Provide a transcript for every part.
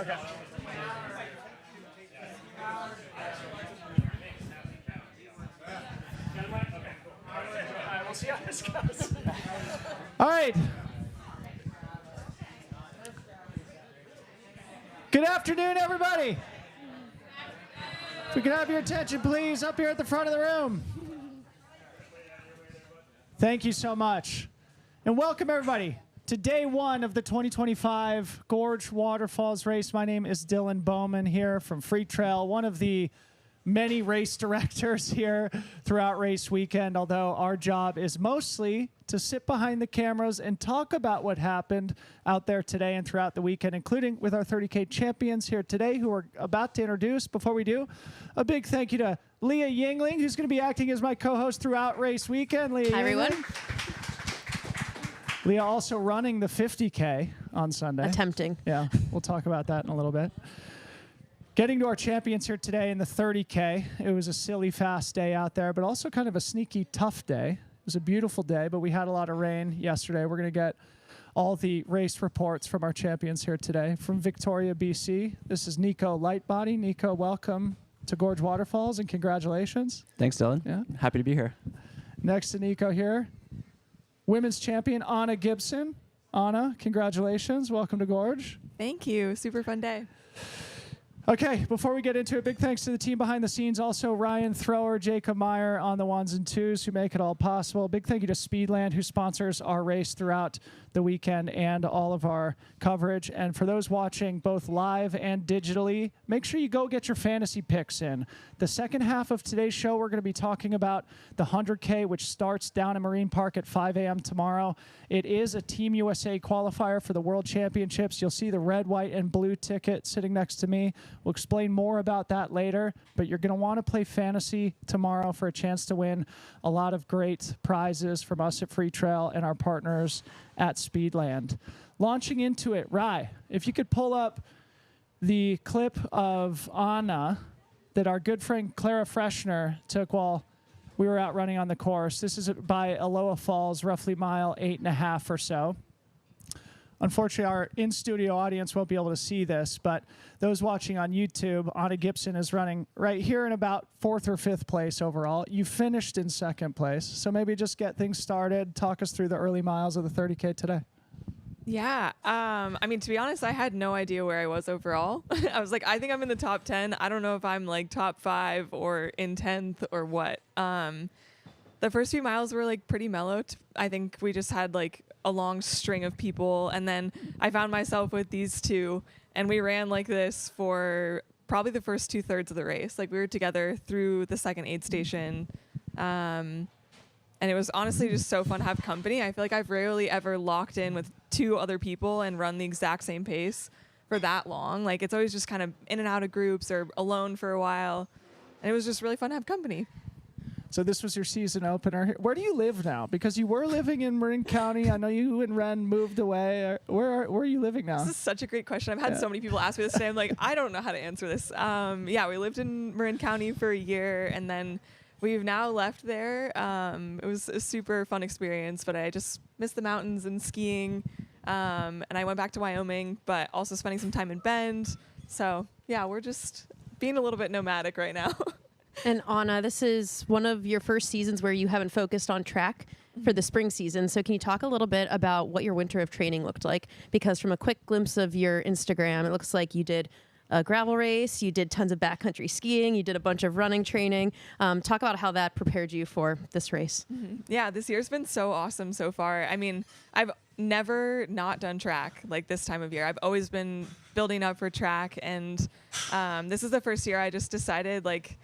Okay. We'll see how this goes. All right. Good afternoon, everybody. If we can have your attention, please, up here at the front of the room. Thank you so much. And welcome, everybody, to day one of the 2025 Gorge Waterfalls race. My name is Dylan Bowman here from Freetrail, one of the many race directors here throughout race weekend, although our job is mostly to sit behind the cameras and talk about what happened out there today and throughout the weekend, including with our 30K champions here today, who we're about to introduce. Before we do, a big thank you to Leah Yingling, who's going to be acting as my co-host throughout race weekend. Leah, hi, everyone. Leah also running the 50K on Sunday. Attempting. Yeah, we'll talk about that in a little bit. Getting to our champions here today in the 30K. It was a silly fast day out there, but also kind of a sneaky tough day. It was a beautiful day, but we had a lot of rain yesterday. We're going to get all the race reports from our champions here today. From Victoria, BC, this is Nico Lightbody. Nico, welcome to Gorge Waterfalls and congratulations. Thanks, Dylan. Yeah. Happy to be here. Next to Nico here, women's champion Anna Gibson. Anna, congratulations. Welcome to Gorge. Thank you. Super fun day. Okay, before we get into it, big thanks to the team behind the scenes. Also, Ryan Thrower, Jacob Meyer on the ones and twos who make it all possible. Big thank you to Speedland, who sponsors our race throughout the weekend and all of our coverage. And for those watching both live and digitally, make sure you go get your fantasy picks in. The second half of today's show, we're going to be talking about the 100K, which starts down in Marine Park at 5 a.m. tomorrow. It is a Team USA qualifier for the World Championships. You'll see the red, white, and blue ticket sitting next to me. We'll explain more about that later, but you're going to want to play fantasy tomorrow for a chance to win a lot of great prizes from us at Freetrail and our partners at Speedland. Launching into it, Rye, if you could pull up the clip of Anna that our good friend Clara Freshner took while we were out running on the course. This is by Aloha Falls, roughly mile 8.5 or so. Unfortunately, our in-studio audience won't be able to see this, but those watching on YouTube, Anna Gibson is running right here in about 4th or 5th place overall. You finished in 2nd place, so maybe just get things started. Talk us through the early miles of the 30K today. Yeah. I mean, to be honest, I had no idea where I was overall. I was like, I think I'm in the top 10. I don't know if I'm like top 5 or in 10th or what. The first few miles were like pretty mellow. I think we just had like a long string of people. And then I found myself with these two, and we ran like this for probably the first 2/3 of the race. Like we were together through the second aid station. And it was honestly just so fun to have company. I feel like I've rarely ever locked in with 2 other people and run the exact same pace for that long. Like it's always just kind of in and out of groups or alone for a while. And it was just really fun to have company. So this was your season opener. Where do you live now? Because you were living in Marin County. I know you and Ren moved away. Where are you living now? This is such a great question. I've had so many people ask me this today. I'm like, I don't know how to answer this. Yeah, we lived in Marin County for a year, and then we've now left there. It was a super fun experience, but I just missed the mountains and skiing. And I went back to Wyoming, but also spending some time in Bend. So yeah, we're just being a little bit nomadic right now. And Anna, this is one of your first seasons where you haven't focused on track for the spring season. So can you talk a little bit about what your winter of training looked like? Because from a quick glimpse of your Instagram, it looks like you did a gravel race, you did tons of backcountry skiing, you did a bunch of running training. Talk about how that prepared you for this race. Mm-hmm. Yeah, this year's been so awesome so far. I mean, I've never not done track like this time of year. I've always been building up for track, and this is the first year I just decided like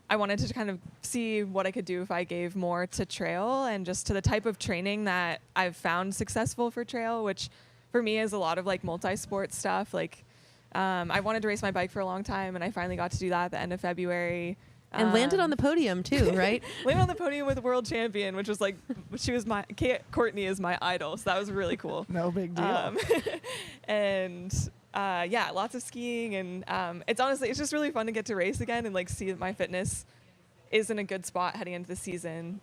I wanted to kind of see what I could do if I gave more to trail and just to the type of training that I've found successful for trail, which for me is a lot of like multi-sport stuff. Like I wanted to race my bike for a long time, and I finally got to do that at the end of February. And landed on the podium too, right? Landed on the podium with a world champion, which was like, Courtney is my idol, so that was really cool. No big deal. And yeah, lots of skiing, and it's just really fun to get to race again and like see that my fitness is in a good spot heading into the season.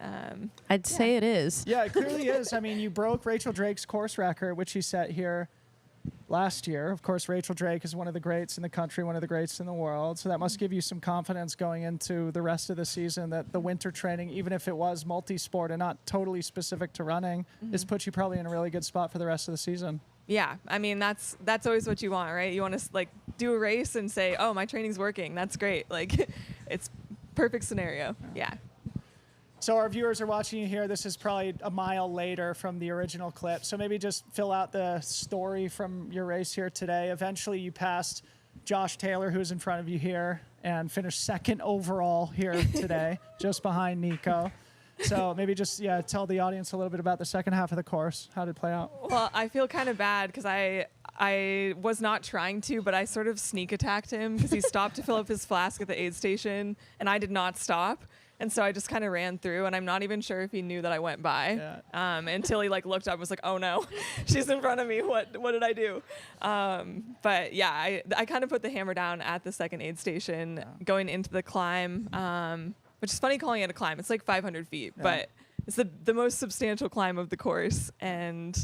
I'd say it is. Yeah, it clearly is. I mean, you broke Rachel Drake's course record, which she set here last year. Of course, Rachel Drake is one of the greats in the country, one of the greats in the world. So that must give you some confidence going into the rest of the season that the winter training, even if it was multi-sport and not totally specific to running, has put you probably in a really good spot for the rest of the season. Yeah, I mean, that's always what you want, right? You want to like do a race and say, oh, my training's working. That's great. Like, it's perfect scenario. Yeah. So our viewers are watching you here. This is probably a mile later from the original clip. So maybe just fill out the story from your race here today. Eventually you passed Josh Taylor, who's in front of you here, and finished second overall here today, just behind Nico. So maybe just, tell the audience a little bit about the second half of the course. How did it play out? Well, I feel kind of bad because I was not trying to, but I sort of sneak attacked him because he stopped to fill up his flask at the aid station, and I did not stop. And so I just kind of ran through, and I'm not even sure if he knew that I went by until he like looked up and was like, oh no, she's in front of me. What did I do? But yeah, I kind of put the hammer down at the second aid station going into the climb, which is funny calling it a climb. It's like 500 feet, but it's the most substantial climb of the course. And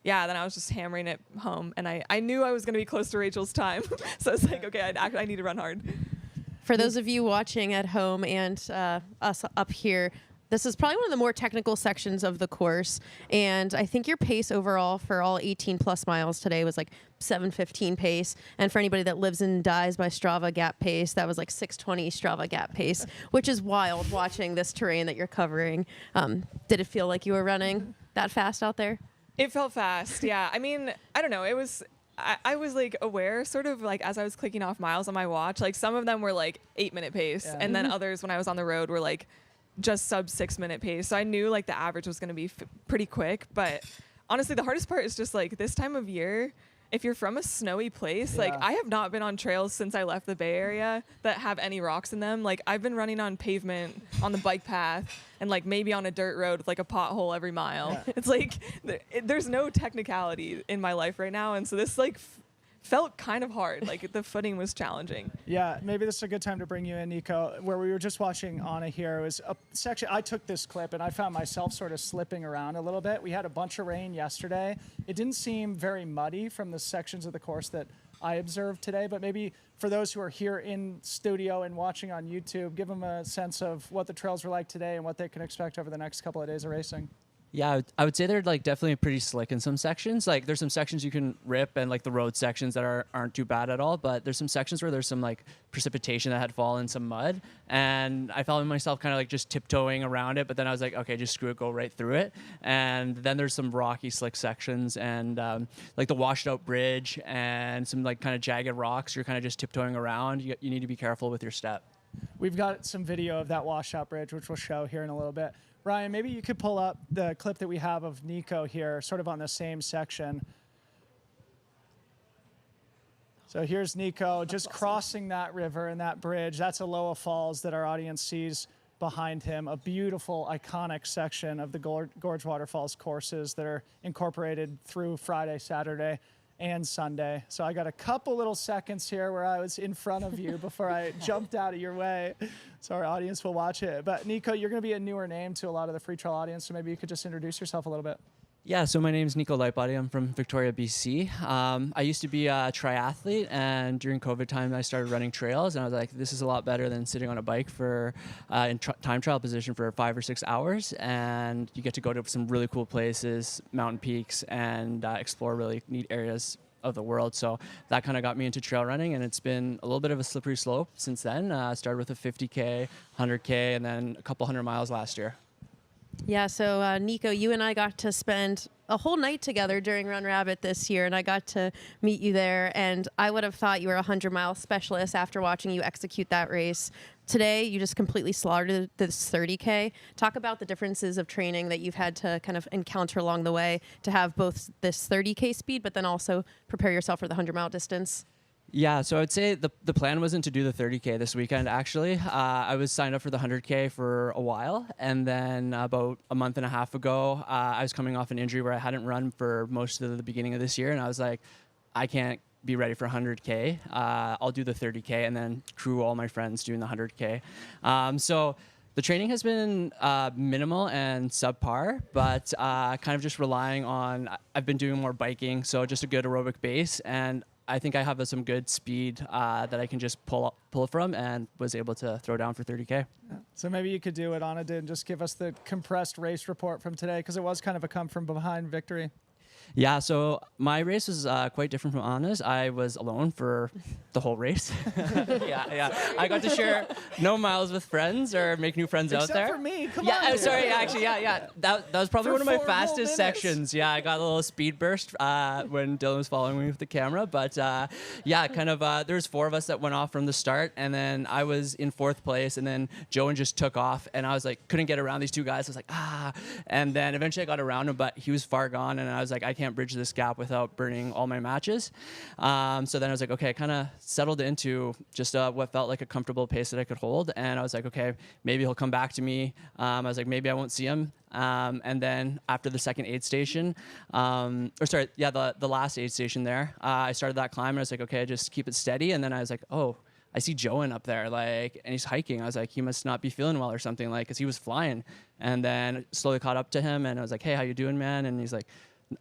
yeah, then I was just hammering it home, and I knew I was going to be close to Rachel's time. So I was like, okay, I need to run hard. For those of you watching at home and us up here, this is probably one of the more technical sections of the course. And I think your pace overall for all 18 plus miles today was like 7:15 pace. And for anybody that lives and dies by Strava gap pace, that was like 6:20 Strava gap pace, which is wild watching this terrain that you're covering. Did it feel like you were running that fast out there? It felt fast, yeah. I mean, I don't know. It was... I was like aware sort of like as I was clicking off miles on my watch, like some of them were like 8-minute pace and then others when I was on the road were like just sub 6-minute pace. So I knew like the average was going to be pretty quick. But honestly, the hardest part is just like this time of year, if you're from a snowy place, like I have not been on trails since I left the Bay Area that have any rocks in them. Like I've been running on pavement on the bike path and like maybe on a dirt road with like a pothole every mile. It's like there's no technicality in my life right now. And so this like felt kind of hard. Like the footing was challenging. Yeah, maybe this is a good time to bring you in, Nico. Where we were just watching Anna here, it was a section. I took this clip and I found myself sort of slipping around a little bit. We had a bunch of rain yesterday. It didn't seem very muddy from the sections of the course that I observed today, but maybe for those who are here in studio and watching on YouTube, give them a sense of what the trails were like today and what they can expect over the next couple of days of racing. Yeah, I would say they're like definitely pretty slick in some sections. Like there's some sections you can rip and like the road sections that aren't too bad at all. But there's some sections where there's some like precipitation that had fallen, some mud. And I found myself kind of like just tiptoeing around it. But then I was like, okay, just screw it, go right through it. And then there's some rocky, slick sections and like the washed out bridge and some like kind of jagged rocks. You're kind of just tiptoeing around. You need to be careful with your step. We've got some video of that washout bridge, which we'll show here in a little bit. Ryan, maybe you could pull up the clip that we have of Nico here, sort of on the same section. So here's Nico just crossing that river and that bridge. That's Aloha Falls that our audience sees behind him. A beautiful, iconic section of the Gorge Waterfalls courses that are incorporated through Friday, Saturday, and Sunday. So I got a couple little seconds here where I was in front of you before I jumped out of your way. So our audience will watch it. But Nico, you're going to be a newer name to a lot of the Freetrail audience, so maybe you could just introduce yourself a little bit. Yeah, so my name's Nico Lightbody. I'm from Victoria, BC. I used to be a triathlete, and during COVID time, I started running trails, and I was like, this is a lot better than sitting on a bike for in time trial position for 5 or 6 hours, and you get to go to some really cool places, mountain peaks, and explore really neat areas of the world. So that kind of got me into trail running, and it's been a little bit of a slippery slope since then. I started with a 50K, 100K, and then a couple 100 miles last year. Yeah, so Nico, you and I got to spend a whole night together during Run Rabbit this year, and I got to meet you there, and I would have thought you were a 100-mile specialist after watching you execute that race. Today, you just completely slaughtered this 30K. Talk about the differences of training that you've had to kind of encounter along the way to have both this 30K speed, but then also prepare yourself for the 100-mile distance. Yeah, so I would say the plan wasn't to do the 30K this weekend, actually. I was signed up for the 100K for a while, and then about a month and a half ago, I was coming off an injury where I hadn't run for most of the beginning of this year, and I was like, I can't be ready for 100K. I'll do the 30K and then crew all my friends doing the 100K. So The training has been minimal and subpar, but kind of just relying on, I've been doing more biking, so just a good aerobic base, and I think I have some good speed that I can just pull from, and was able to throw down for 30K. So maybe you could do what Anna did and just give us the compressed race report from today, because it was kind of a come from behind victory. Yeah, so my race was quite different from Anna's. I was alone for the whole race. yeah. I got to share no miles with friends or make new friends out there. Except for me, come Yeah, on. I'm sorry, actually, yeah. That was probably For one of my 4 whole fastest minutes. sections. Yeah, I got a little speed burst when Dylan was following me with the camera. But yeah, kind of, there was 4 of us that went off from the start, and then I was in 4th place, and then Joan just took off, and I was like, couldn't get around these 2 guys. I was like, and then eventually I got around him, but he was far gone, and I was like, I can't bridge this gap without burning all my matches. So then I was like, okay, I kind of settled into just what felt like a comfortable pace that I could hold. And I was like, okay, maybe he'll come back to me. I was like, maybe I won't see him. And then after the second aid station, the last aid station there, I started that climb, and I was like, okay, just keep it steady. And then I was like, oh, I see Joan up there, like, and he's hiking. I was like, he must not be feeling well or something, like, because he was flying. And then slowly caught up to him, and I was like, hey, how you doing, man? And he's like,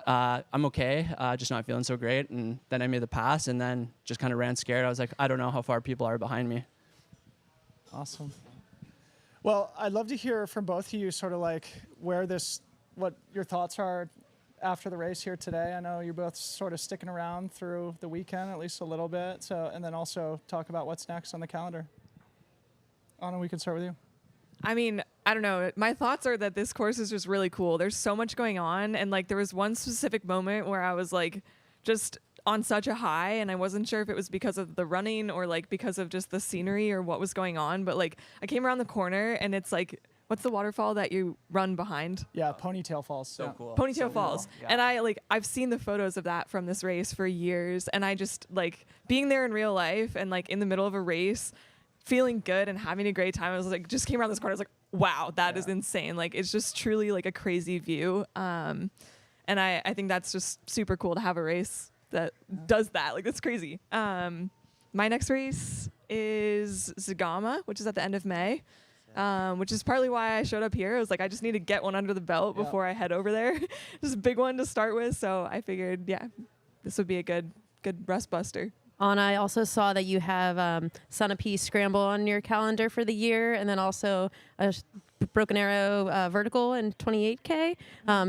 I'm okay, just not feeling so great. And then I made the pass, and then just kind of ran scared. I was like, I don't know how far people are behind me. Awesome. Well, I'd love to hear from both of you sort of like what your thoughts are after the race here today. I know you're both sort of sticking around through the weekend, at least a little bit. So, and then also talk about what's next on the calendar. Anna, we can start with you. I mean, I don't know. My thoughts are that this course is just really cool. There's so much going on. And like, there was one specific moment where I was like, just on such a high, and I wasn't sure if it was because of the running or like because of just the scenery or what was going on. But like, I came around the corner, and it's like, what's the waterfall that you run behind? Yeah, Ponytail Falls. So cool. Ponytail Falls. Cool. Yeah. And I've seen the photos of that from this race for years. And I just like being there in real life and like in the middle of a race, feeling good and having a great time. I was like, just came around this corner. I was like, wow, that is insane. Like, it's just truly like a crazy view. And I think that's just super cool to have a race that does that. Like, that's crazy. My next race is Zagama, which is at the end of May. Which is partly why I showed up here. I was like, I just need to get one under the belt before I head over there. Just a big one to start with. So I figured, this would be a good rust buster. Anna, I also saw that you have Sunapee Scramble on your calendar for the year, and then also a Broken Arrow vertical and 28K.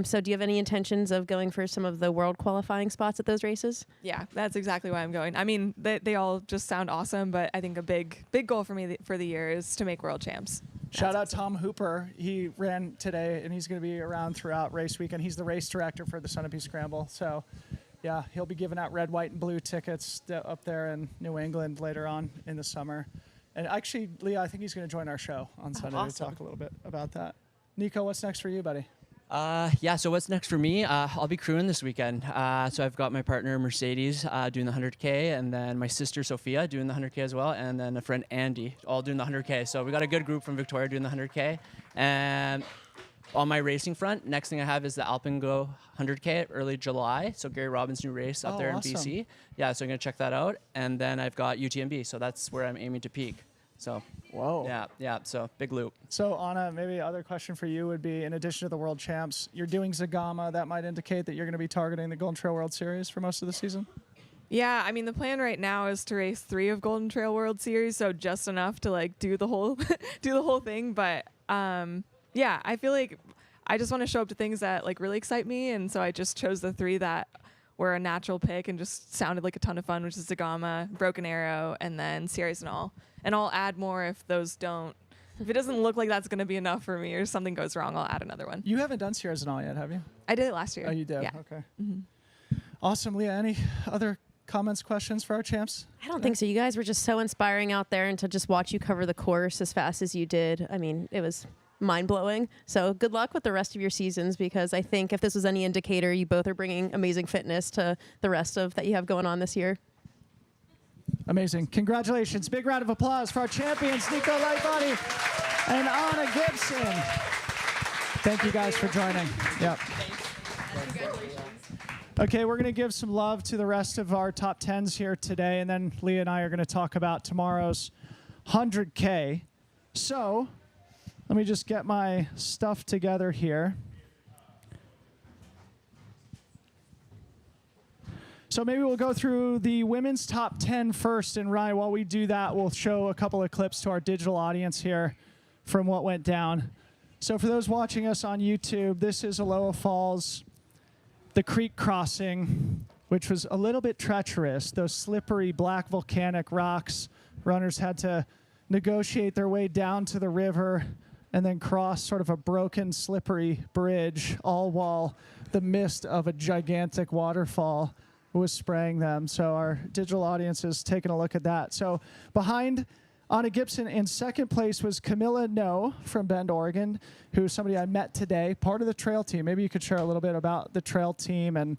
So do you have any intentions of going for some of the world qualifying spots at those races? Yeah, that's exactly why I'm going. I mean, they all just sound awesome, but I think a big goal for me for the year is to make world champs. Shout out Tom Hooper. He ran today, and he's going to be around throughout race weekend. He's the race director for the Sunapee Scramble. So, yeah, he'll be giving out red, white, and blue tickets up there in New England later on in the summer. And actually, Leah, I think he's going to join our show on Sunday to talk a little bit about that. Nico, what's next for you, buddy? So what's next for me? I'll be crewing this weekend. So I've got my partner Mercedes doing the 100K, and then my sister Sophia doing the 100K as well, and then a friend Andy all doing the 100K. So we got a good group from Victoria doing the 100K. And on my racing front, next thing I have is the Alpengo 100K early July. So Gary Robbins' new race up there awesome. in BC. Yeah, so I'm going to check that out. And then I've got UTMB, so that's where I'm aiming to peak. So, whoa. Yeah, so big loop. So, Anna, maybe other question for you would be, in addition to the World Champs, you're doing Zagama. That might indicate that you're going to be targeting the Golden Trail World Series for most of the season? Yeah, I mean, the plan right now is to race 3 of Golden Trail World Series, so just enough to like do the whole thing. But yeah, I feel like I just want to show up to things that like really excite me, and so I just chose the 3 that were a natural pick and just sounded like a ton of fun, which is Zagama, Broken Arrow, and then Sierras and all. And I'll add more if those don't. If it doesn't look like that's going to be enough for me or something goes wrong, I'll add another one. You haven't done Sierras and all yet, have you? I did it last year. Oh, you did? Yeah. Okay. Mm-hmm. Awesome. Leah, any other comments, questions for our champs? I don't think so. You guys were just so inspiring out there, and to just watch you cover the course as fast as you did, I mean, it was mind-blowing. So good luck with the rest of your seasons, because I think if this was any indicator, you both are bringing amazing fitness to the rest of that you have going on this year. Amazing. Congratulations. Big round of applause for our champions, Nico Lightbody and Anna Gibson. Thank you guys for joining. Yep. Congratulations. Okay, we're going to give some love to the rest of our top 10s here today, and then Leah and I are going to talk about tomorrow's 100K. So, Let me just get my stuff together here. So maybe we'll go through the women's top 10 first. And Ryan, while we do that, we'll show a couple of clips to our digital audience here from what went down. So for those watching us on YouTube, this is Aloha Falls, the creek crossing, which was a little bit treacherous. Those slippery black volcanic rocks. Runners had to negotiate their way down to the river and then cross sort of a broken, slippery bridge, all while the mist of a gigantic waterfall was spraying them. So our digital audience is taking a look at that. So behind Anna Gibson in second place was Camilla No from Bend, Oregon, who's somebody I met today, part of the trail team. Maybe you could share a little bit about the trail team and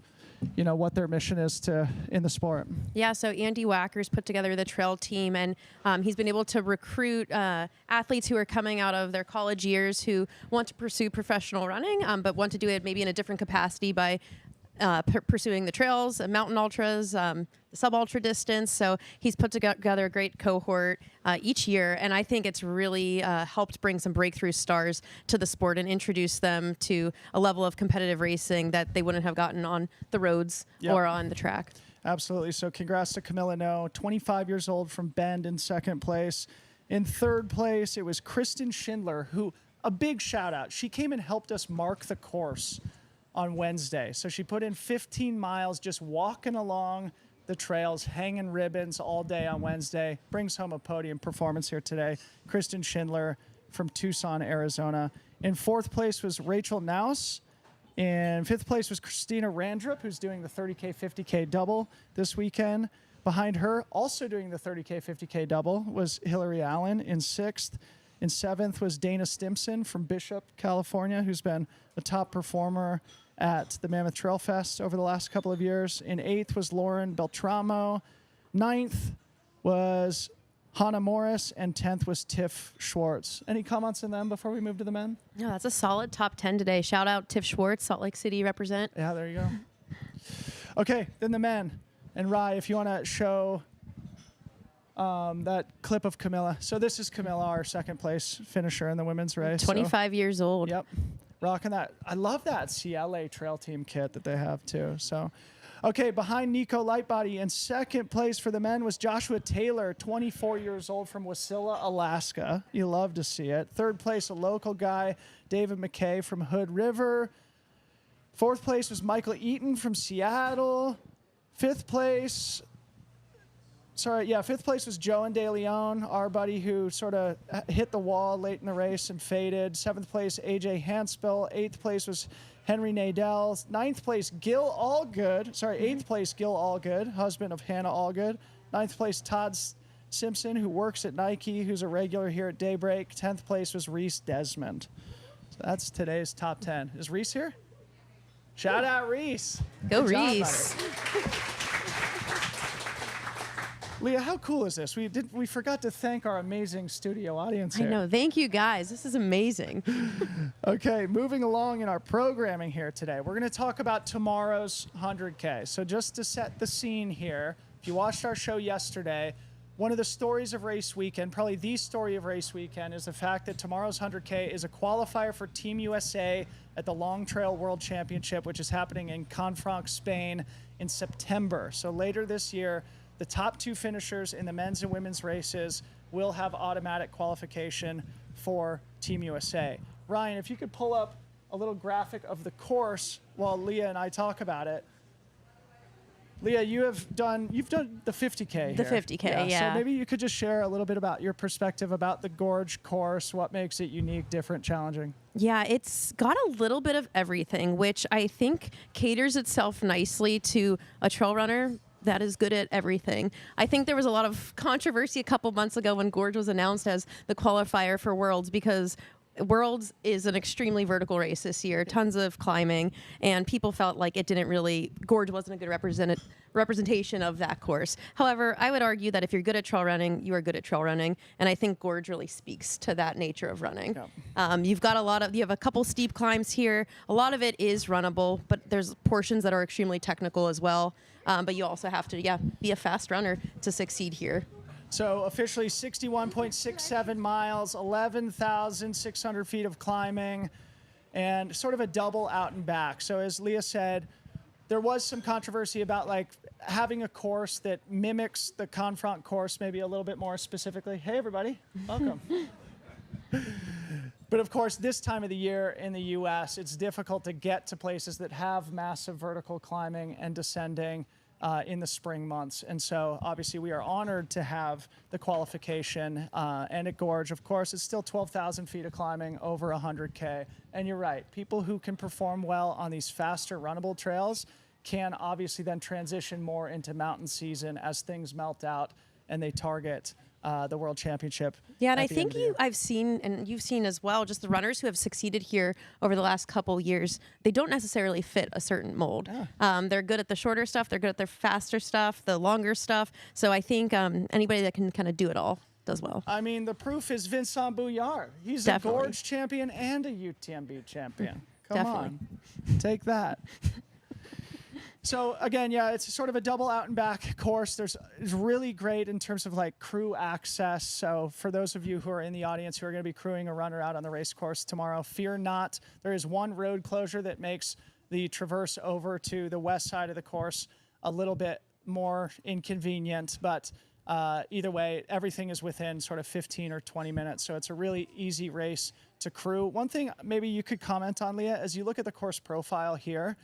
what their mission is in the sport. Yeah, so Andy Wacker's put together the trail team, and he's been able to recruit athletes who are coming out of their college years who want to pursue professional running, but want to do it maybe in a different capacity by pursuing the trails, mountain ultras, the sub-ultra distance. So he's put together a great cohort each year, and I think it's really helped bring some breakthrough stars to the sport and introduce them to a level of competitive racing that they wouldn't have gotten on the roads or on the track. Absolutely. So congrats to Camilla No, 25 years old from Bend in second place. In third place, it was Kristen Schindler, who, a big shout out. She came and helped us mark the course on Wednesday. So she put in 15 miles just walking along the trails, hanging ribbons all day on Wednesday. Brings home a podium performance here today. Kristen Schindler from Tucson, Arizona. In fourth place was Rachel Naus. In fifth place was Christina Randrup, who's doing the 30K, 50K double this weekend. Behind her, also doing the 30K, 50K double, was Hillary Allen in sixth. In seventh was Dana Stimson from Bishop, California, who's been a top performer at the Mammoth Trail Fest over the last couple of years. In eighth was Lauren Beltramo. Ninth was Hannah Morris. And 10th was Tiff Schwartz. Any comments on them before we move to the men? No, that's a solid top 10 today. Shout out Tiff Schwartz, Salt Lake City represent. Yeah, there you go. Okay, then the men. And Rye, if you want to show that clip of Camilla. So this is Camilla, our second place finisher in the women's race. 25 years old. Yep. Rocking that. I love that CLA trail team kit that they have too. So, okay, behind Nico Lightbody in second place for the men was Joshua Taylor, 24 years old from Wasilla, Alaska. You love to see it. Third place, a local guy, David McKay from Hood River. Fourth place was Michael Eaton from Seattle. Fifth place was Joan De Leon, our buddy who sort of hit the wall late in the race and faded. Seventh place, AJ Hanspill. Eighth place was Henry Nadell. Eighth place, Gil Allgood, husband of Hannah Allgood. Ninth place, Todd Simpson, who works at Nike, who's a regular here at Daybreak. 10th place was Reese Desmond. So that's today's top 10. Is Reese here? Shout out Reese. Go Good job, Reese. buddy. Leah, how cool is this? We forgot to thank our amazing studio audience here. I know. Thank you, guys. This is amazing. Okay, moving along in our programming here today, we're going to talk about tomorrow's 100K. So just to set the scene here, if you watched our show yesterday, one of the stories of race weekend, probably the story of race weekend, is the fact that tomorrow's 100K is a qualifier for Team USA at the Long Trail World Championship, which is happening in Canfranc, Spain in September. So later this year, the top two finishers in the men's and women's races will have automatic qualification for Team USA. Ryan, if you could pull up a little graphic of the course while Leah and I talk about it. Leah, you've done the 50K The here. 50K, yeah. So maybe you could just share a little bit about your perspective about the Gorge course, what makes it unique, different, challenging. Yeah, it's got a little bit of everything, which I think caters itself nicely to a trail runner that is good at everything. I think there was a lot of controversy a couple months ago when Gorge was announced as the qualifier for Worlds, because Worlds is an extremely vertical race this year, tons of climbing, and people felt like Gorge wasn't a good representation of that course. However, I would argue that if you're good at trail running, you are good at trail running, and I think Gorge really speaks to that nature of running. Yeah. You have a couple steep climbs here. A lot of it is runnable, but there's portions that are extremely technical as well. But you also have to, be a fast runner to succeed here. So officially 61.67 miles, 11,600 feet of climbing, and sort of a double out and back. So as Leah said, there was some controversy about like having a course that mimics the Confront course maybe a little bit more specifically. Hey, everybody, welcome. But of course, this time of the year in the U.S., it's difficult to get to places that have massive vertical climbing and descending in the spring months. And so obviously we are honored to have the qualification and at Gorge. Of course, it's still 12,000 feet of climbing, over 100K. And you're right, people who can perform well on these faster runnable trails can obviously then transition more into mountain season as things melt out and they target the World Championship. Yeah, and I think I've seen, and you've seen as well, just the runners who have succeeded here over the last couple years, they don't necessarily fit a certain mold. Yeah. They're good at the shorter stuff, they're good at the faster stuff, the longer stuff. So I think anybody that can kind of do it all does well. I mean, the proof is Vincent Bouillard. He's Definitely. a Gorge champion and a UTMB champion. Come Definitely. on, take that. So again, yeah, it's sort of a double out and back course. It's really great in terms of like crew access. So for those of you who are in the audience who are going to be crewing a runner out on the race course tomorrow, fear not. There is one road closure that makes the traverse over to the west side of the course a little bit more inconvenient, but either way, everything is within sort of 15 or 20 minutes. So it's a really easy race to crew. One thing maybe you could comment on, Leah, as you look at the course profile here,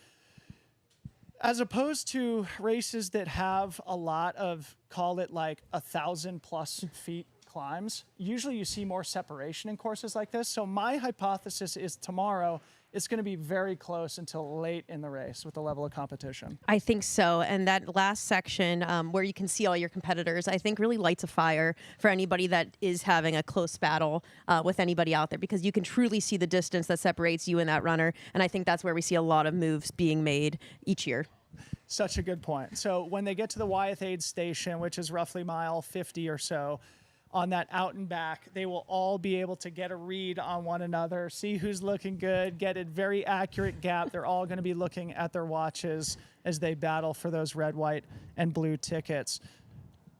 as opposed to races that have a lot of, call it like 1,000+ feet climbs, usually you see more separation in courses like this. So my hypothesis is tomorrow it's going to be very close until late in the race with the level of competition. I think so. And that last section where you can see all your competitors, I think really lights a fire for anybody that is having a close battle with anybody out there, because you can truly see the distance that separates you and that runner. And I think that's where we see a lot of moves being made each year. Such a good point. So when they get to the Wyeth Aid Station, which is roughly mile 50 or so, on that out and back, they will all be able to get a read on one another, see who's looking good, get a very accurate gap. They're all going to be looking at their watches as they battle for those red, white, and blue tickets.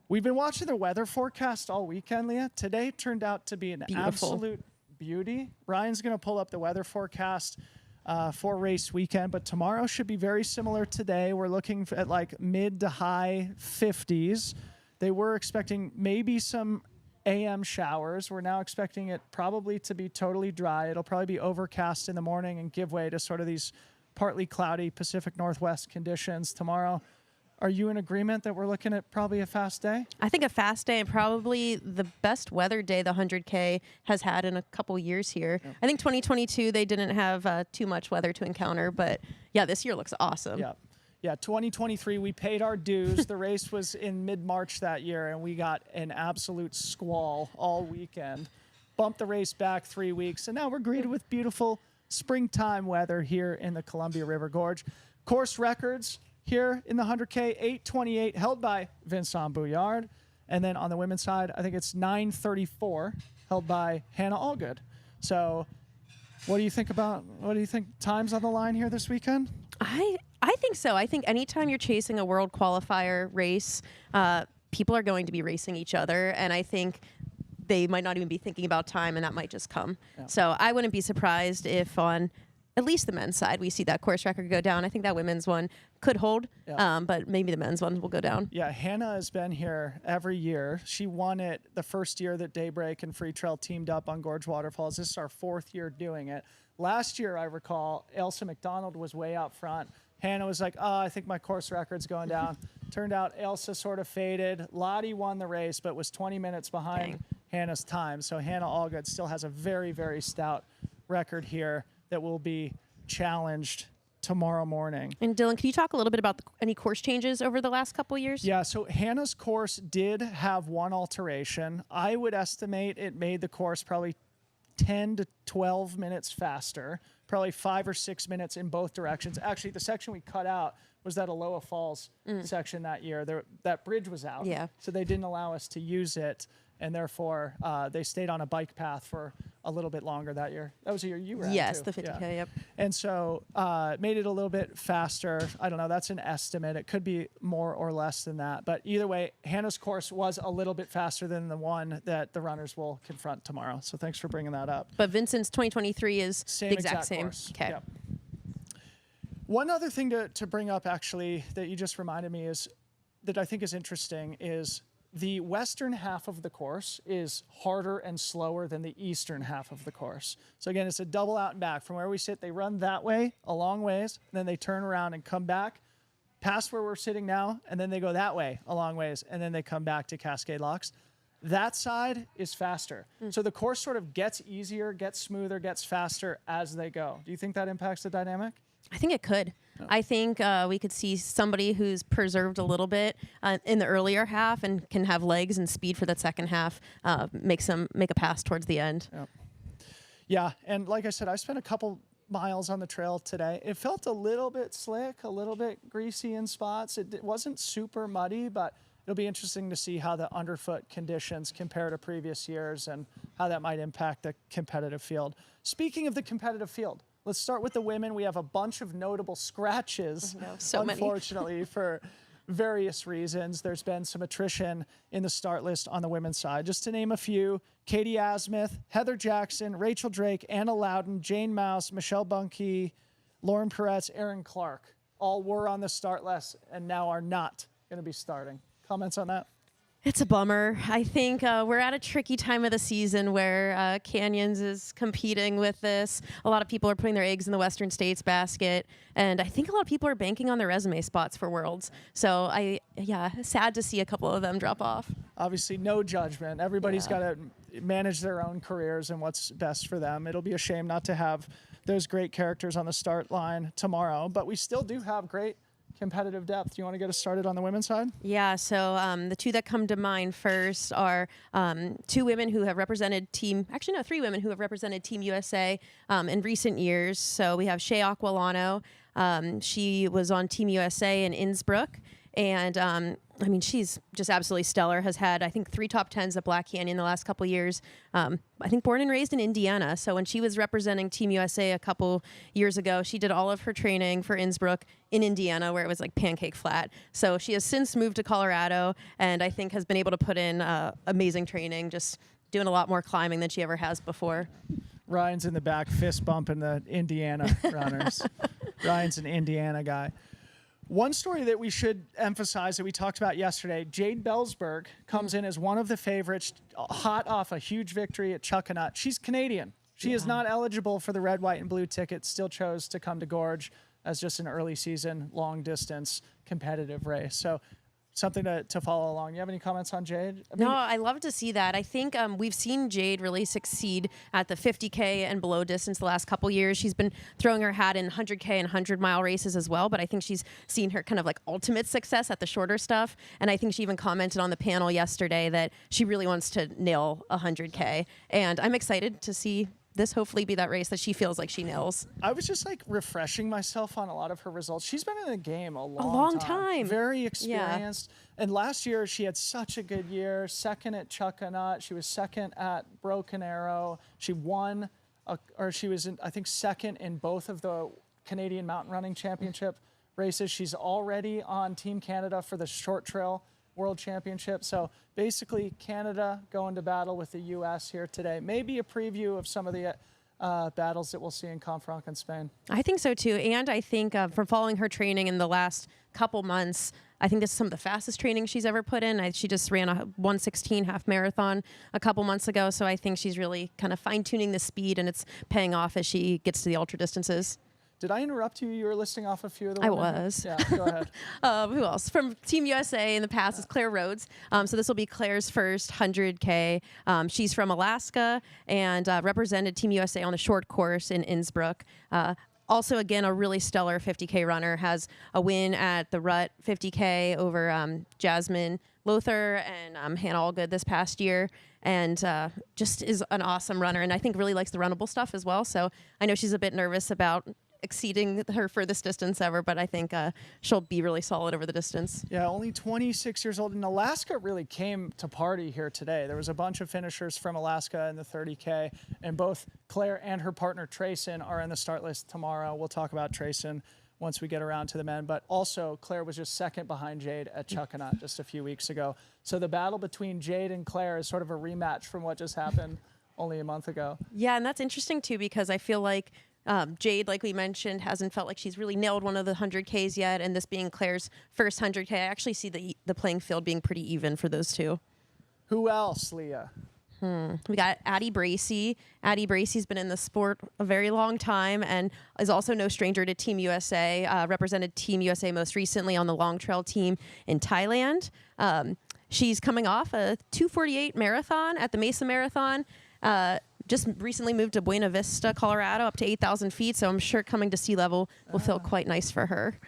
We've been watching the weather forecast all weekend, Leah. Today turned out to be an absolute beauty. Ryan's going to pull up the weather forecast for race weekend, but tomorrow should be very similar today. We're looking at like mid to high 50s. They were expecting maybe some AM showers. We're now expecting it probably to be totally dry. It'll probably be overcast in the morning and give way to sort of these partly cloudy Pacific Northwest conditions tomorrow. Are you in agreement that we're looking at probably a fast day? I think a fast day and probably the best weather day the 100K has had in a couple years here. Yep. I think 2022 they didn't have too much weather to encounter, but yeah, this year looks awesome. Yeah. Yeah, 2023, we paid our dues. The race was in mid-March that year, and we got an absolute squall all weekend. Bumped the race back 3 weeks, and now we're greeted with beautiful springtime weather here in the Columbia River Gorge. Course records here in the 100K, 8:28, held by Vincent Bouillard. And then on the women's side, I think it's 9:34, held by Hannah Allgood. So what do you think times on the line here this weekend? I think so. I think anytime you're chasing a world qualifier race, people are going to be racing each other. And I think they might not even be thinking about time, and that might just come. Yeah. So I wouldn't be surprised if on at least the men's side we see that course record go down. I think that women's one could hold, but maybe the men's one will go down. Yeah, Hannah has been here every year. She won it the first year that Daybreak and Freetrail teamed up on Gorge Waterfalls. This is our 4th year doing it. Last year, I recall, Elsa McDonald was way out front. Hannah was like, I think my course record's going down. Turned out Elsa sort of faded. Lottie won the race, but was 20 minutes behind Hannah's time. So Hannah Allgood still has a very, very stout record here that will be challenged tomorrow morning. And Dylan, can you talk a little bit about any course changes over the last couple of years? Yeah, so Hannah's course did have one alteration. I would estimate it made the course probably 10 to 12 minutes faster, probably 5 or 6 minutes in both directions. Actually, the section we cut out was that Aloha Falls section that year. That bridge was out, so they didn't allow us to use it, and therefore they stayed on a bike path for a little bit longer that year. That was a year you ran Yes, too. the 50K, yep. And so made it a little bit faster. I don't know. That's an estimate. It could be more or less than that. But either way, Hannah's course was a little bit faster than the one that the runners will confront tomorrow. So thanks for bringing that up. But Vincent's 2023 is Same the exact same. course. Okay. Yep. One other thing to bring up, actually, that you just reminded me is that I think is interesting is the western half of the course is harder and slower than the eastern half of the course. So again, it's a double out and back. From where we sit, they run that way a long ways, and then they turn around and come back past where we're sitting now, and then they go that way a long ways, and then they come back to Cascade Locks. That side is faster. So the course sort of gets easier, gets smoother, gets faster as they go. Do you think that impacts the dynamic? I think it could. I think we could see somebody who's preserved a little bit in the earlier half and can have legs and speed for that second half, make a pass towards the end. Yeah, and like I said, I spent a couple miles on the trail today. It felt a little bit slick, a little bit greasy in spots. It wasn't super muddy, but it'll be interesting to see how the underfoot conditions compare to previous years and how that might impact the competitive field. Speaking of the competitive field, let's start with the women. We have a bunch of notable scratches, so many. unfortunately, for various reasons. There's been some attrition in the start list on the women's side. Just to name a few, Katie Asmuth, Heather Jackson, Rachel Drake, Anna Loudon, Jane Mouse, Michelle Bunke, Lauren Peretz, Erin Clark, all were on the start list and now are not going to be starting. Comments on that? It's a bummer. I think we're at a tricky time of the season where Canyons is competing with this. A lot of people are putting their eggs in the Western States basket, and I think a lot of people are banking on their resume spots for Worlds. So sad to see a couple of them drop off. Obviously, no judgment. Everybody's got to manage their own careers and what's best for them. It'll be a shame not to have those great characters on the start line tomorrow, but we still do have great competitive depth. Do you want to get us started on the women's side? Yeah, so the two that come to mind first are three women who have represented Team USA in recent years. So we have Shea Aquilano. She was on Team USA in Innsbruck. And she's just absolutely stellar. Has had, I think, 3 top 10s at Black Canyon the last couple years. I think born and raised in Indiana. So when she was representing Team USA a couple years ago, she did all of her training for Innsbruck in Indiana, where it was like pancake flat. So she has since moved to Colorado, and I think has been able to put in amazing training, just doing a lot more climbing than she ever has before. Ryan's in the back, fist bumping the Indiana runners. Ryan's an Indiana guy. One story that we should emphasize that we talked about yesterday, Jade Bellsberg comes in as one of the favorites, hot off a huge victory at Chuckanut. She's Canadian. She is not eligible for the red, white, and blue ticket, still chose to come to Gorge as just an early season, long distance competitive race. So something to follow along. You have any comments on Jade? No, I love to see that. I think we've seen Jade really succeed at the 50K and below distance the last couple years. She's been throwing her hat in 100K and 100-mile races as well, but I think she's seen her kind of like ultimate success at the shorter stuff. And I think she even commented on the panel yesterday that she really wants to nail 100K. And I'm excited to see this hopefully be that race that she feels like she nails. I was just like refreshing myself on a lot of her results. She's been in the game a long time. Very experienced. Yeah. And last year she had such a good year. Second at Chuckanut. She was second at Broken Arrow. She won, she was I think second in both of the Canadian Mountain Running Championship races. She's already on Team Canada for the Short Trail World Championship. So basically Canada going to battle with the U.S. here today. Maybe a preview of some of the battles that we'll see in Confranc in Spain. I think so too. And I think from following her training in the last couple months, I think this is some of the fastest training she's ever put in. She just ran a 1:16 half marathon a couple months ago. So I think she's really kind of fine-tuning the speed, and it's paying off as she gets to the ultra distances. Did I interrupt you? You were listing off a few of the women. I was. Yeah, go ahead. Who else? From Team USA in the past is Claire Rhodes. So this will be Claire's first 100K. She's from Alaska and represented Team USA on the short course in Innsbruck. Also, again, a really stellar 50K runner. Has a win at the Rut 50K over Jasmine Lothar and Hannah Allgood this past year. And just is an awesome runner. And I think really likes the runnable stuff as well. So I know she's a bit nervous about exceeding her furthest distance ever, but I think she'll be really solid over the distance. Yeah, only 26 years old. And Alaska really came to party here today. There was a bunch of finishers from Alaska in the 30K, and both Claire and her partner Trayson are in the start list tomorrow. We'll talk about Trayson once we get around to the men. But also, Claire was just second behind Jade at Chuckanut just a few weeks ago. So the battle between Jade and Claire is sort of a rematch from what just happened only a month ago. Yeah, and that's interesting, too, because I feel like Jade, like we mentioned, hasn't felt like she's really nailed one of the 100Ks yet. And this being Claire's first 100K, I actually see the playing field being pretty even for those two. Who else, Leah? We got Addie Bracey. Addie Bracey's been in the sport a very long time and is also no stranger to Team USA. Represented Team USA most recently on the long trail team in Thailand. She's coming off a 2:48 marathon at the Mesa Marathon. Just recently moved to Buena Vista, Colorado, up to 8,000 feet. So I'm sure coming to sea level will feel quite nice for her.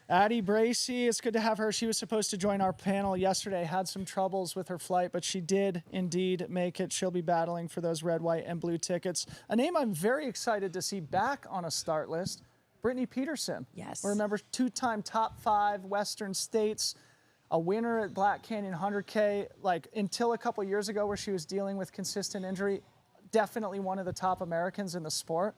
Addie Bracey, it's good to have her. She was supposed to join our panel yesterday, had some troubles with her flight, but she did indeed make it. She'll be battling for those red, white, and blue tickets. A name I'm very excited to see back on a start list, Brittany Peterson. Yes. Remember, two-time top 5 Western States, a winner at Black Canyon 100K, like until a couple years ago where she was dealing with consistent injury, definitely one of the top Americans in the sport.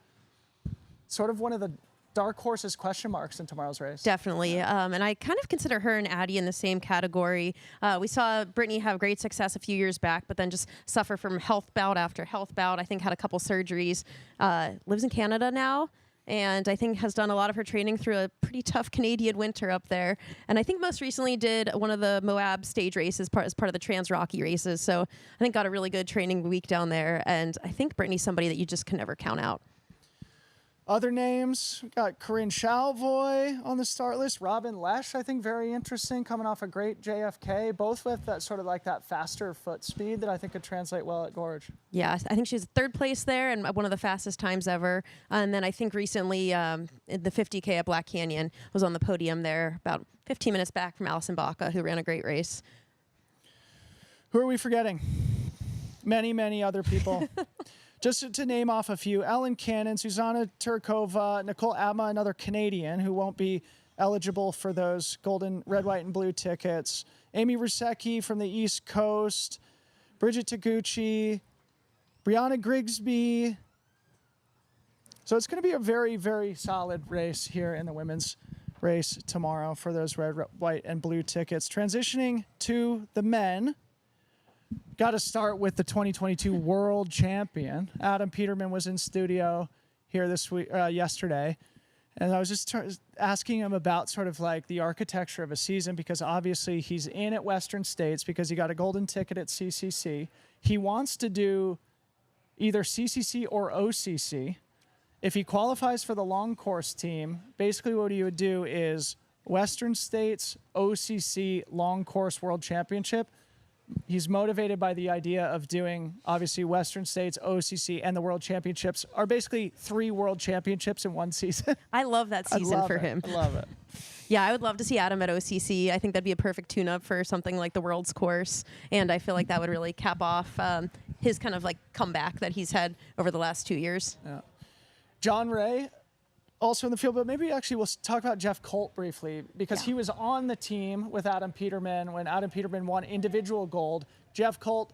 Sort of one of the dark horses question marks in tomorrow's race. Definitely. And I kind of consider her and Addie in the same category. We saw Brittany have great success a few years back, but then just suffer from health bout after health bout. I think had a couple surgeries. Lives in Canada now. And I think has done a lot of her training through a pretty tough Canadian winter up there. And I think most recently did one of the Moab stage races as part of the Trans Rocky races. So I think got a really good training week down there. And I think Brittany's somebody that you just can never count out. Other names, we got Corinne Chalvoy on the start list. Robin Lesh, I think very interesting, coming off a great JFK, both with that sort of like that faster foot speed that I think could translate well at Gorge. Yeah, I think she's third place there and one of the fastest times ever. And then I think recently the 50K at Black Canyon was on the podium there, about 15 minutes back from Allison Baca, who ran a great race. Who are we forgetting? Many, many other people. Just to name off a few, Ellen Cannon, Susanna Turkova, Nicole Abma, another Canadian who won't be eligible for those golden red, white, and blue tickets. Amy Rusecki from the East Coast, Bridget Taguchi, Brianna Grigsby. So it's going to be a very, very solid race here in the women's race tomorrow for those red, white, and blue tickets. Transitioning to the men. Got to start with the 2022 world champion. Adam Peterman was in studio here this week, yesterday, and I was just asking him about sort of like the architecture of a season, because obviously he's in at Western States because he got a golden ticket at CCC. He wants to do either CCC or OCC. If he qualifies for the long course team, basically what he would do is Western States, OCC, long course world championship. He's motivated by the idea of doing, obviously, Western States, OCC, and the World Championships are basically 3 World Championships in one season. I love that season for him. I love it. Yeah, I would love to see Adam at OCC. I think that'd be a perfect tune-up for something like the World's Course, and I feel like that would really cap off his kind of like comeback that he's had over the last 2 years. Yeah. John Ray, also in the field, but maybe actually we'll talk about Jeff Colt briefly, because he was on the team with Adam Peterman when Adam Peterman won individual gold. Jeff Colt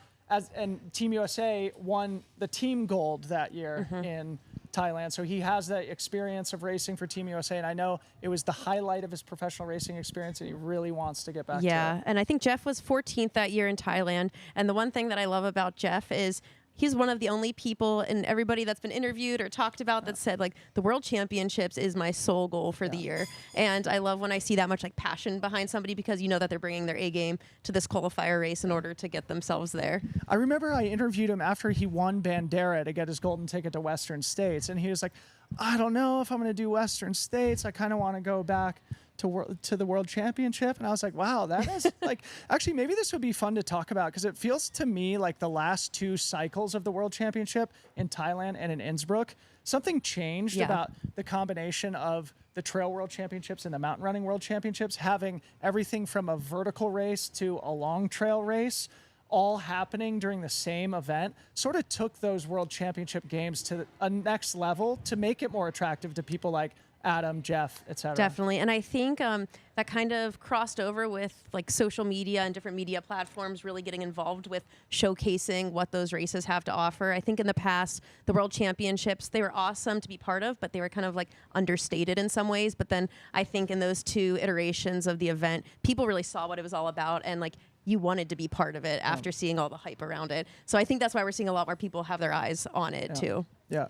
and Team USA won the team gold that year in Thailand. So he has that experience of racing for Team USA, and I know it was the highlight of his professional racing experience, and he really wants to get back to it. Yeah, and I think Jeff was 14th that year in Thailand, and the one thing that I love about Jeff is he's one of the only people and everybody that's been interviewed or talked about that said, like, the World Championships is my sole goal for the year. And I love when I see that much like passion behind somebody, because you know that they're bringing their A game to this qualifier race in order to get themselves there. I remember I interviewed him after he won Bandera to get his golden ticket to Western States, and he was like, I don't know if I'm going to do Western States. I kind of want to go back to the World Championship. And I was like, wow, that is like, actually, maybe this would be fun to talk about, because it feels to me like the last 2 cycles of the World Championship in Thailand and in Innsbruck, something changed about the combination of the Trail World Championships and the Mountain Running World Championships, having everything from a vertical race to a long trail race, all happening during the same event sort of took those World Championship games to a next level to make it more attractive to people like Adam, Jeff, etc. Definitely. And I think that kind of crossed over with like social media and different media platforms really getting involved with showcasing what those races have to offer. I think in the past, the World Championships, they were awesome to be part of, but they were kind of like understated in some ways. But then I think in those 2 iterations of the event, people really saw what it was all about, and like you wanted to be part of it after seeing all the hype around it. So I think that's why we're seeing a lot more people have their eyes on it too. Yeah.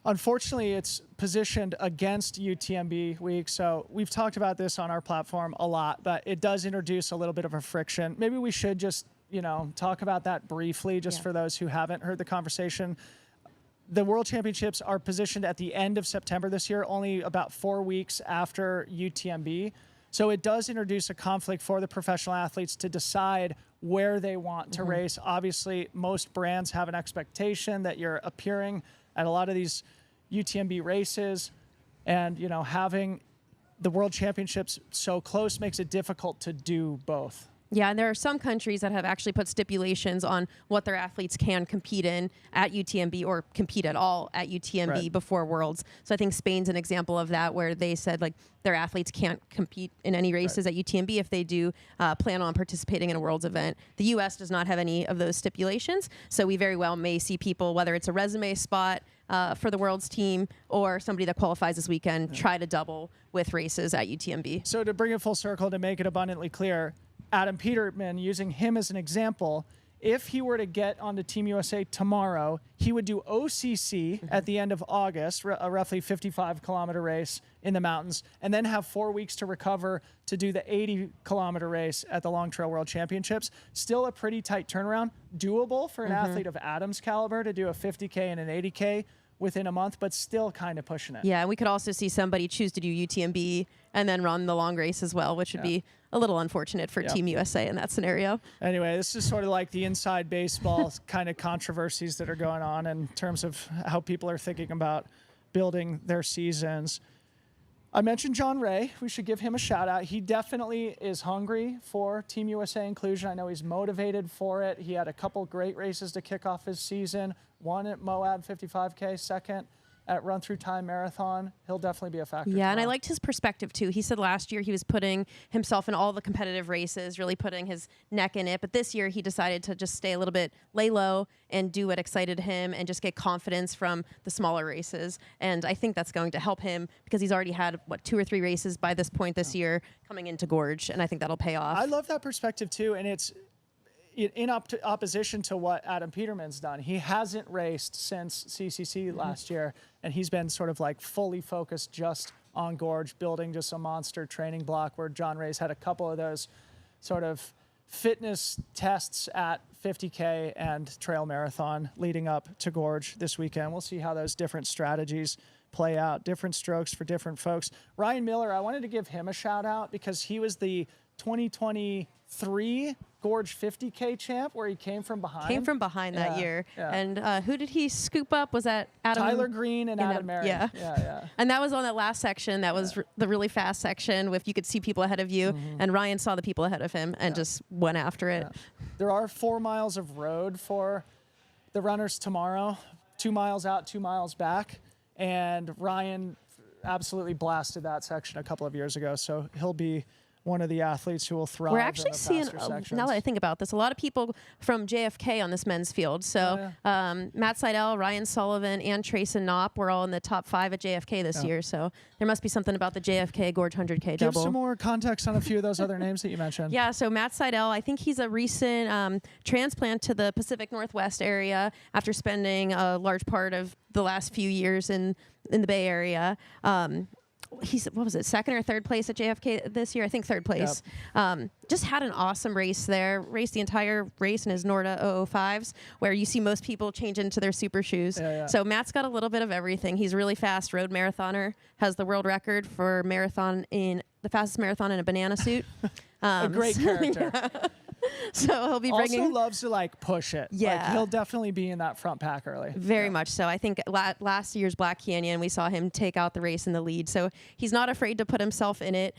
Unfortunately, it's positioned against UTMB week, so we've talked about this on our platform a lot, but it does introduce a little bit of a friction. Maybe we should just, talk about that briefly, just for those who haven't heard the conversation. The World Championships are positioned at the end of September this year, only about 4 weeks after UTMB. So it does introduce a conflict for the professional athletes to decide where they want to race. Obviously, most brands have an expectation that you're appearing at a lot of these UTMB races, and having the World Championships so close makes it difficult to do both. Yeah, and there are some countries that have actually put stipulations on what their athletes can compete in at UTMB or compete at all at UTMB before Worlds. So I think Spain's an example of that, where they said like their athletes can't compete in any races at UTMB if they do plan on participating in a Worlds event. The U.S. does not have any of those stipulations, so we very well may see people, whether it's a resume spot for the Worlds team or somebody that qualifies this weekend, try to double with races at UTMB. So to bring it full circle, to make it abundantly clear, Adam Peterman, using him as an example, if he were to get onto Team USA tomorrow, he would do OCC at the end of August, a roughly 55-kilometer race in the mountains, and then have 4 weeks to recover to do the 80-kilometer race at the Long Trail World Championships. Still a pretty tight turnaround, doable for an athlete of Adam's caliber to do a 50K and an 80K within a month, but still kind of pushing it. Yeah, and we could also see somebody choose to do UTMB and then run the long race as well, which would be a little unfortunate for Team USA in that scenario. Anyway, this is sort of like the inside baseball kind of controversies that are going on in terms of how people are thinking about building their seasons. I mentioned John Ray. We should give him a shout out. He definitely is hungry for Team USA inclusion. I know he's motivated for it. He had a couple great races to kick off his season. One at Moab 55K, second at Run Through Time Marathon. He'll definitely be a factor. Yeah, and I liked his perspective too. He said last year he was putting himself in all the competitive races, really putting his neck in it. But this year he decided to just stay a little bit, lay low, and do what excited him and just get confidence from the smaller races. And I think that's going to help him because he's already had, 2 or 3 races by this point this year coming into Gorge. And I think that'll pay off. I love that perspective too. And it's in opposition to what Adam Peterman's done. He hasn't raced since CCC last year, and he's been sort of like fully focused just on Gorge, building just a monster training block, where John Ray's had a couple of those sort of fitness tests at 50K and trail marathon leading up to Gorge this weekend. We'll see how those different strategies play out, different strokes for different folks. Ryan Miller, I wanted to give him a shout out because he was the 2023 Gorge 50K champ, where he came from behind. That year. Yeah. And who did he scoop up? Was that Adam? Tyler Green and Adam Merritt. Yeah. And that was on that last section. That was the really fast section with you could see people ahead of you. And Ryan saw the people ahead of him and just went after it. Yeah. There are 4 miles of road for the runners tomorrow, 2 miles out, 2 miles back. And Ryan absolutely blasted that section a couple of years ago. So he'll be one of the athletes who will thrive. We're actually seeing, now that I think about this, a lot of people from JFK on this men's field. So Matt Seidel, Ryan Sullivan, and Trayson Knopp were all in the top 5 at JFK this year. So there must be something about the JFK Gorge 100K double. Give some more context on a few of those other names that you mentioned. Yeah, so Matt Seidel, I think he's a recent transplant to the Pacific Northwest area after spending a large part of the last few years in the Bay Area. He's, what was it, second or third place at JFK this year? I think third place. Yep. Just had an awesome race there. Raced the entire race in his Norda 005s, where you see most people change into their super shoes. So Matt's got a little bit of everything. He's a really fast road marathoner, has the world record for the fastest marathon in a banana suit. A great character. So he'll be bringing. Also loves to like push it. Yeah. Like, he'll definitely be in that front pack early. Very much so. I think last year's Black Canyon, we saw him take out the race in the lead. So he's not afraid to put himself in it.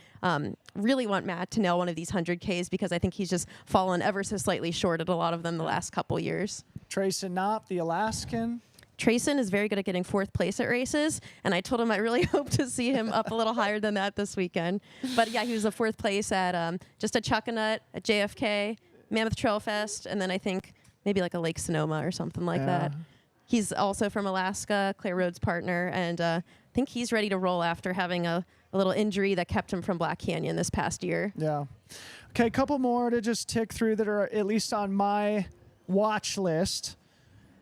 Really want Matt to nail one of these 100Ks because I think he's just fallen ever so slightly short at a lot of them the last couple years. Trayson Knopp, the Alaskan. Trayson is very good at getting 4th place at races, and I told him I really hope to see him up a little higher than that this weekend. But yeah, he was a 4th place at just a Chuckanut, at JFK, Mammoth Trail Fest, and then I think maybe like a Lake Sonoma or something like that. He's also from Alaska, Claire Rhodes' partner, and I think he's ready to roll after having a little injury that kept him from Black Canyon this past year. Yeah. Okay, a couple more to just tick through that are at least on my watch list.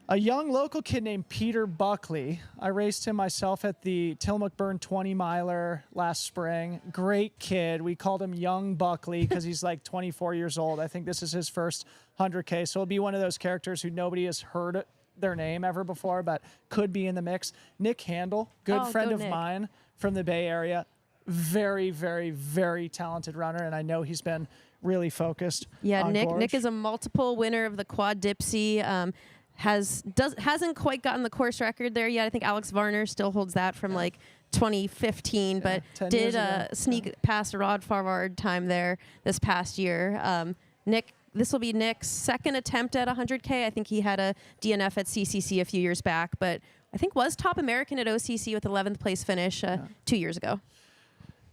A young local kid named Peter Buckley. I raced him myself at the Tillamook Burn 20 miler last spring. Great kid. We called him Young Buckley because he's like 24 years old. I think this is his first 100K. So he'll be one of those characters who nobody has heard their name ever before, but could be in the mix. Nick Handel, good friend of mine from the Bay Area. Very, very, very talented runner, and I know he's been really focused. Yeah, on Gorge. Nick is a multiple winner of the Quad Dipsy. Hasn't quite gotten the course record there yet. I think Alex Varner still holds that from like 2015, but 10 did years ago. sneak past a Rod Farvard time there this past year. This will be Nick's second attempt at 100K. I think he had a DNF at CCC a few years back, but I think was top American at OCC with 11th place finish 2 years ago.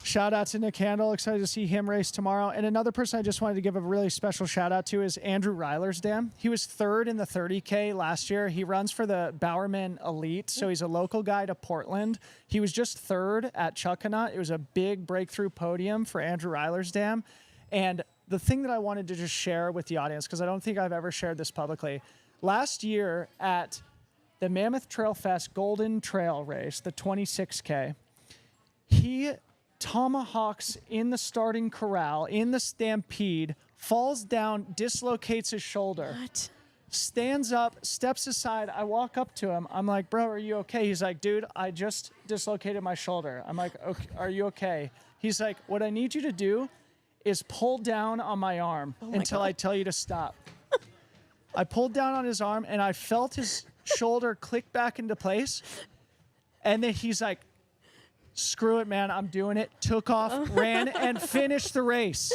Shout out to Nick Handel. Excited to see him race tomorrow. And another person I just wanted to give a really special shout out to is Andrew Reilersdam. He was 3rd in the 30K last year. He runs for the Bowerman Elite, so he's a local guy to Portland. He was just 3rd at Chuckanut. It was a big breakthrough podium for Andrew Reilersdam. And the thing that I wanted to just share with the audience, because I don't think I've ever shared this publicly, last year at the Mammoth Trail Fest Golden Trail Race, the 26K, he tomahawks in the starting corral, in the stampede, falls down, dislocates his shoulder. What? Stands up, steps aside. I walk up to him. I'm like, bro, are you okay? He's like, dude, I just dislocated my shoulder. I'm like, okay, are you okay? He's like, what I need you to do is pull down on my arm until I tell you to stop. I pulled down on his arm, and I felt his shoulder click back into place. And then he's like, screw it, man, I'm doing it. Took off, ran, and finished the race.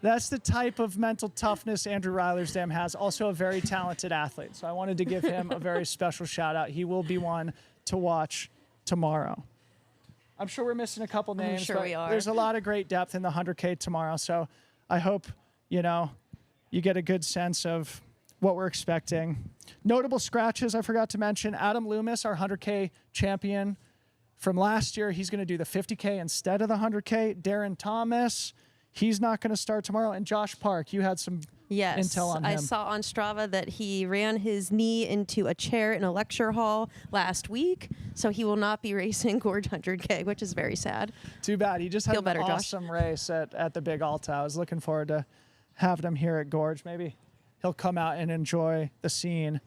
That's the type of mental toughness Andrew Reilersdam has. Also a very talented athlete. So I wanted to give him a very special shout out. He will be one to watch tomorrow. I'm sure we're missing a couple names, sure but we are. there's a lot of great depth in the 100K tomorrow. So I hope, you get a good sense of what we're expecting. Notable scratches I forgot to mention. Adam Loomis, our 100K champion from last year, he's going to do the 50K instead of the 100K. Darren Thomas, he's not going to start tomorrow. And Josh Park, you had some intel on him. I saw on Strava that he ran his knee into a chair in a lecture hall last week, so he will not be racing Gorge 100K, which is very sad. Too bad. He just had Feel better, an Josh. awesome race at the Big Alta. I was looking forward to having him here at Gorge. Maybe he'll come out and enjoy the scene.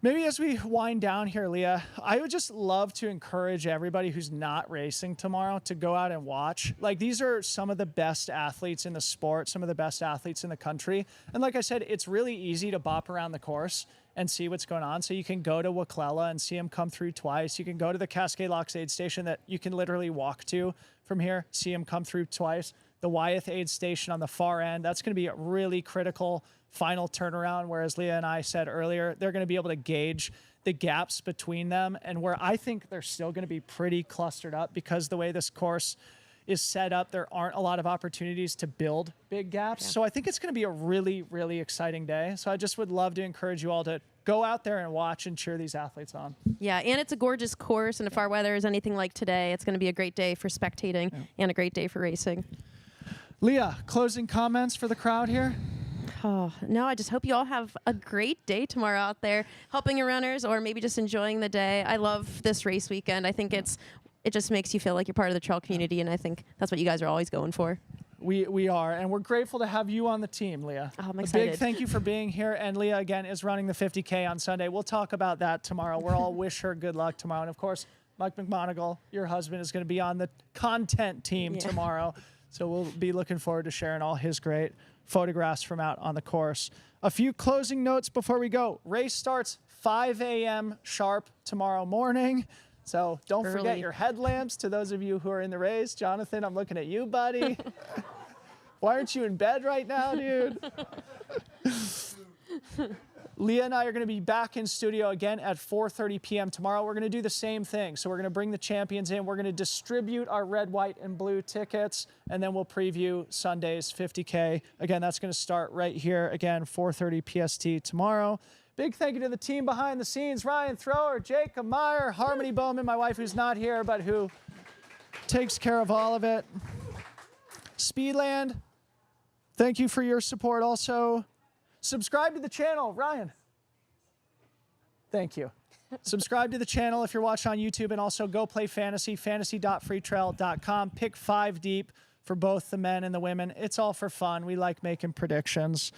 Maybe as we wind down here, Leah, I would just love to encourage everybody who's not racing tomorrow to go out and watch. Like, these are some of the best athletes in the sport, some of the best athletes in the country. And like I said, it's really easy to bop around the course and see what's going on. So you can go to Waklella and see him come through twice. You can go to the Cascade Locks aid station that you can literally walk to from here, see him come through twice. The Wyeth aid station on the far end, that's going to be a really critical final turnaround, whereas Leah and I said earlier, they're going to be able to gauge the gaps between them, and where I think they're still going to be pretty clustered up because the way this course is set up, there aren't a lot of opportunities to build big gaps. Yeah. So I think it's going to be a really, really exciting day. So I just would love to encourage you all to go out there and watch and cheer these athletes on. Yeah, and it's a gorgeous course, and if our weather is anything like today, it's going to be a great day for spectating and a great day for racing. Leah, closing comments for the crowd here? Oh, no, I just hope you all have a great day tomorrow out there, helping your runners or maybe just enjoying the day. I love this race weekend. I think it just makes you feel like you're part of the trail community, and I think that's what you guys are always going for. We are, and we're grateful to have you on the team, Leah. Oh, I'm excited. A big thank you for being here, and Leah, again, is running the 50K on Sunday. We'll talk about that tomorrow. We'll all wish her good luck tomorrow. And, of course, Mike McMonigal, your husband, is going to be on the content team tomorrow. So we'll be looking forward to sharing all his great photographs from out on the course. A few closing notes before we go. Race starts 5 a.m. sharp tomorrow morning. So don't forget Early. your headlamps to those of you who are in the race. Jonathan, I'm looking at you, buddy. Why aren't you in bed right now, dude? Leah and I are going to be back in studio again at 4:30 p.m. tomorrow. We're going to do the same thing. So we're going to bring the champions in. We're going to distribute our red, white, and blue tickets, and then we'll preview Sunday's 50K. Again, that's going to start right here. Again, 4:30 PST tomorrow. Big thank you to the team behind the scenes, Ryan Thrower, Jacob Meyer, Harmony Bowman, my wife who's not here, but who takes care of all of it. Speedland, thank you for your support also. Subscribe to the channel, Ryan. Thank you. Subscribe to the channel if you're watching on YouTube, and also go play fantasy, fantasy.freetrail.com. Pick 5 deep for both the men and the women. It's all for fun. We like making predictions.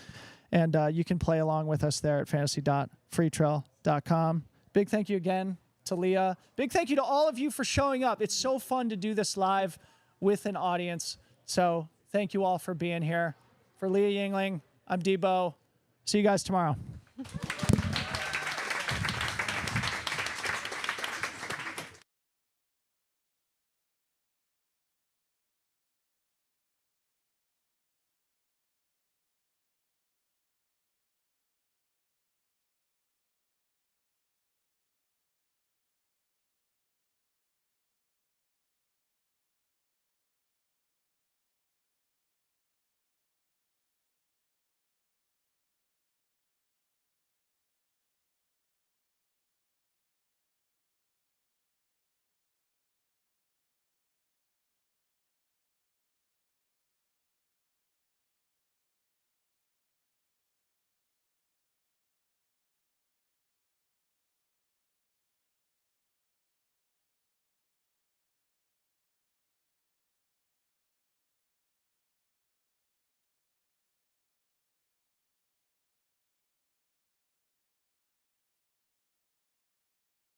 And you can play along with us there at fantasy.freetrail.com. Big thank you again to Leah. Big thank you to all of you for showing up. It's so fun to do this live with an audience. So thank you all for being here. For Leah Yingling, I'm Debo. See you guys tomorrow.